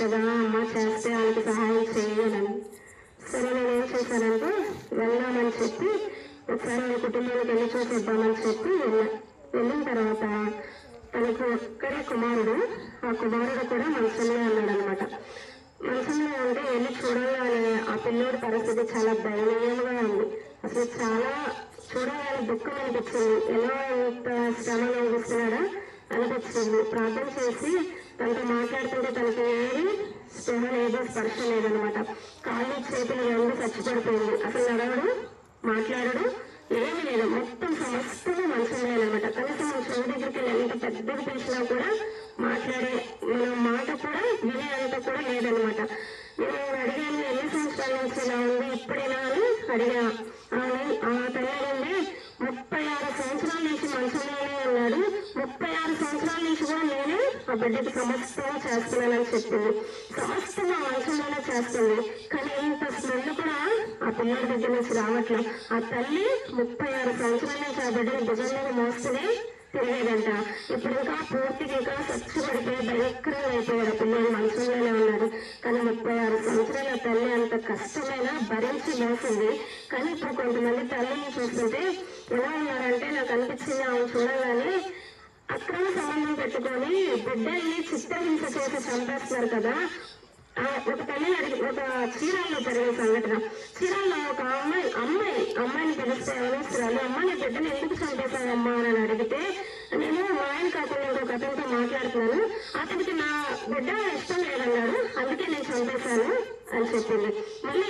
కదా అమ్మ చేస్తే వాళ్ళకి సహాయం చేయాలని. సరే నేను ఏం చేశానంటే వెళ్దామని చెప్పి ఒకసారి వాళ్ళ కుటుంబానికి వెళ్ళి చూసేద్దామని చెప్పి వెళ్ళిన తర్వాత తనకు ఒక్కడే కుమారుడు, ఆ కుమారుడు కూడా మంచంలో ఉన్నాడు అనమాట. మంచంలో ఉంటే వెళ్ళి చూడగానే ఆ పిల్లోడి పరిస్థితి చాలా దయనీయంగా ఉంది. అసలు చాలా చూడగానే దుఃఖం అనిపించింది. ఎలా ఎంత శ్రమ అనిపిస్తున్నాడా అనిపించింది. ప్రార్థన చేసి తనతో మాట్లాడుతుంటే తనకి ఏది స్పృహ లేదు, స్పర్శ లేదనమాట. కాళ్ళు చేతులు రెండు చచ్చిపడిపోయింది. అసలు నడవడు, మాట్లాడడు, ఏమి లేదు. మొత్తం సమస్తము మంచంలో అనమాట. కనీసం మన చెవి దగ్గరికి వెళ్ళి ఎంత పెద్దది పిలిచినా కూడా మాట్లాడే మాట కూడా వినేంత కూడా లేదనమాట. నేను అడిగాను, ఎన్ని సంవత్సరాల నుంచి ఇలా ఉంది ఇప్పుడేనా అని అడిగా. ఆ తల్లి నుండి 36 సంవత్సరాల నుంచి మంచంలోనే ఉన్నాడు. 36 సంవత్సరాల నుంచి కూడా నేనే ఆ బిడ్డకి సమస్తం చేస్తున్నానని చెప్పింది. సమస్తం ఆ మంచంలోనే చేస్తుంది. కానీ ఇంత స్మెల్ కూడా ఆ పిల్లల దగ్గర నుంచి రావట్లేదు. ఆ తల్లి 36 సంవత్సరాల నుంచి ఆ బిడ్డని భుజం మీద మోస్తూనే తిరిగేదంట. ఇప్పుడు ఇంకా పూర్తిగా ఇంకా స్వచ్ఛపడిపోయి భయంకరంగా అయిపోయాడు. పిల్లలు మంచంలోనే ఉన్నాడు. కానీ 36 సంవత్సరాల తల్లి అంత కష్టమైనా భరించి మోసింది. కానీ ఇప్పుడు కొంతమంది తల్లిని చూస్తుంటే ఎలా ఉన్నారంటే నాకు అనిపించింది, ఆమె చూడగానే అక్రమ సంబంధం పెట్టుకొని బిడ్డల్ని చిత్రహింస చేసి చంపేస్తున్నారు కదా. ఒక తల్లిని అడిగి, ఒక చీరాల్లో జరిగిన సంఘటన. చీరాల్లో ఒక అమ్మాయిని పిలిస్తే అవసరాలు అమ్మాయి బిడ్డని ఎందుకు చంపేశావమ్మా అని అడిగితే, నేను మా ఆయన కాకుండా ఇంకొక అతనితో మాట్లాడుతున్నాను, అతనికి నా బిడ్డ ఇష్టం లేదన్నాడు, అందుకే నేను చంపేశాను అని చెప్పింది. మళ్ళీ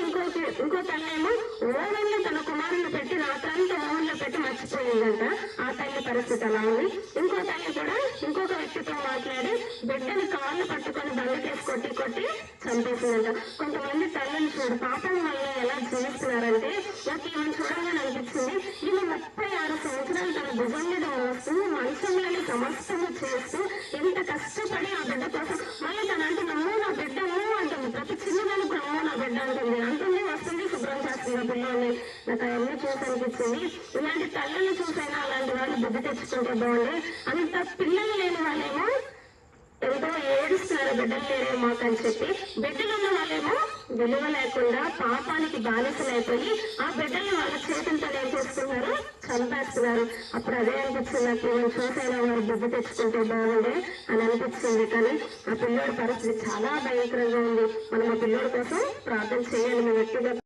ఇంకో తల్లేమో ఓవెన్లో తన కుమారుని పెట్టి రాత్రంతా ఓవెన్లో పెట్టి మర్చిపోయిందంట. ఆ తల్లి పరిస్థితి అలా ఉంది. ఇంకో తల్లి కూడా ఇంకొక వ్యక్తితో మాట్లాడి బిడ్డని కాళ్ళు పట్టుకొని బండకేసి కొట్టి చంపేసిందంట. కొంతమంది తల్లిని చూడు పాపం వల్ల ఎలా జీవిస్తున్నారంటే నాకు ఈమెను చూడాలని అనిపించింది. ఈమె 36 సంవత్సరాలు తన భుజం మీద మోస్తూ మంచంలోని సమస్తము చేస్తూ ఎంత కష్టపడి ఆ బిడ్డ కోసం మళ్ళీ తనంటే నమ్మో నా బిడ్డను అంటుంది. ప్రతి చిన్నదానికి నమ్మో నా బిడ్డ అంటుంది వస్తుంది, శుభ్రం చేస్తుంది ఆ పిల్లల్ని. నాకు అవన్నీ చూసి అనిపించింది. ఇలాంటి తల్లిని చూసైనా అలాంటి వాళ్ళు బుద్ధి తెచ్చుకుంటే బాగుంది. అంత పిల్లలు లేని వాళ్ళేమో ఎంతో ఏడుస్తున్నారు, బిడ్డలు లేరే మాకు అని చెప్పి. బిడ్డలు ఉన్న వాళ్ళేమో విలువ లేకుండా పాపానికి బానిసలైపోయి ఆ బిడ్డల్ని వాళ్ళ చేతులతో ఏం చేస్తున్నారు, చంపేస్తున్నారు. అప్పుడు అదే అనిపించింది నాకు, నేను చూసైనా వారు బుద్ధి తెచ్చుకుంటే బాగుండే అని అనిపించింది. కానీ ఆ పిల్లోడి పరిస్థితి చాలా భయంకరంగా ఉంది. మనం ఆ పిల్లోడి కోసం ప్రార్థన చేయాలి. మీ వ్యక్తిగత